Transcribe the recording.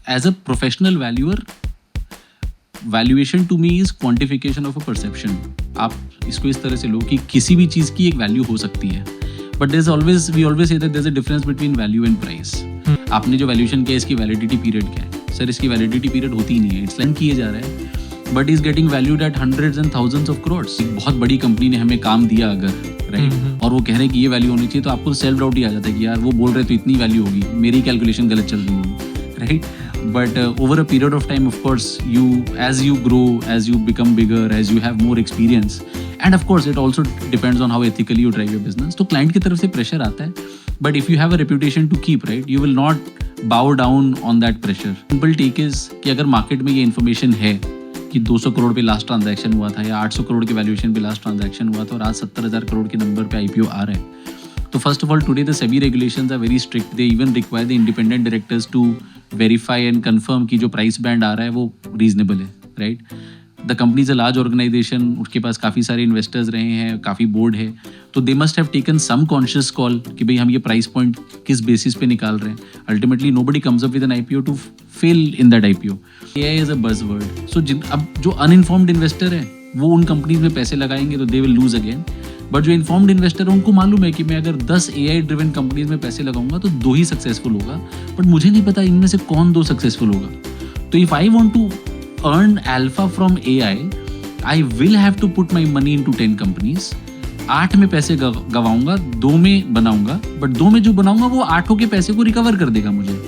As a professional valuer, valuation to me is quantification of a perception. आप इसको इस तरह से लो कि किसी भी चीज़ की एक वैल्यू हो सकती है, but there is always, we always say that there is a difference between value and price. आपने जो वैल्यूएशन किया, इसकी वैलिडिटी पीरियड क्या है? सर, इसकी वैलिडिटी पीरियड होती ही नहीं है, इट्स लर्न किए जा रहा है, but is getting valued at hundreds and thousands of crores. एक बहुत बड़ी कंपनी ने हमें काम दिया अगर, राइट, और वो कह रहे हैं कि ये वैल्यू होनी चाहिए, तो आपको सेल्फ डाउट ही आ जाता है कि यार वो बोल रहे तो इतनी वैल्यू होगी, मेरी कैलकुलेशन गलत चल रही होगी, right. But over a period of time, of course, as you grow, as you become bigger, as you have more experience, and of course, it also depends on how ethically you drive your business. तो client की तरफ से pressure आता है, but if you have a reputation to keep, right, you will not bow down on that pressure. Simple take is कि अगर market में ये information है कि 200 करोड़ पे लास्ट ट्रांजैक्शन हुआ था या 800 करोड़ के वैल्यूएशन पे लास्ट ट्रांजैक्शन हुआ था और आज 70,000 करोड़ के नंबर पे IPO आ रहे हैं, तो first of all today the SEBI regulations are very strict. They even require the independent directors to verify and confirm कि जो प्राइस बैंड आ रहा है वो रीजनेबल है, right. The company is a large organisation, उसके पास काफ़ी सारे इन्वेस्टर्स रहे हैं, काफ़ी बोर्ड है, तो they must have taken some conscious call कि भाई हम ये प्राइस पॉइंट किस बेसिस पे निकाल रहे हैं. Ultimately nobody comes up with an IPO to fail in that IPO. AI is a buzzword. So अब जो अनइन्फॉर्म्ड इन्वेस्टर है वो उन कंपनीज में पैसे लगाएंगे तो they will lose again. But जो इन्फॉर्म्ड इन्वेस्टर है उनको मालूम है कि मैं अगर 10 AI ड्रिवन कंपनीज में पैसे लगाऊंगा तो 2 ही सक्सेसफुल होगा, बट मुझे नहीं पता इनमें से कौन 2 सक्सेसफुल होगा. तो if I want to earn alpha from AI, I will have to put my money into 10 companies. 8 में पैसे गवाऊंगा, 2 में बनाऊंगा, बट 2 में जो बनाऊंगा वो 8 के पैसे को रिकवर कर देगा मुझे.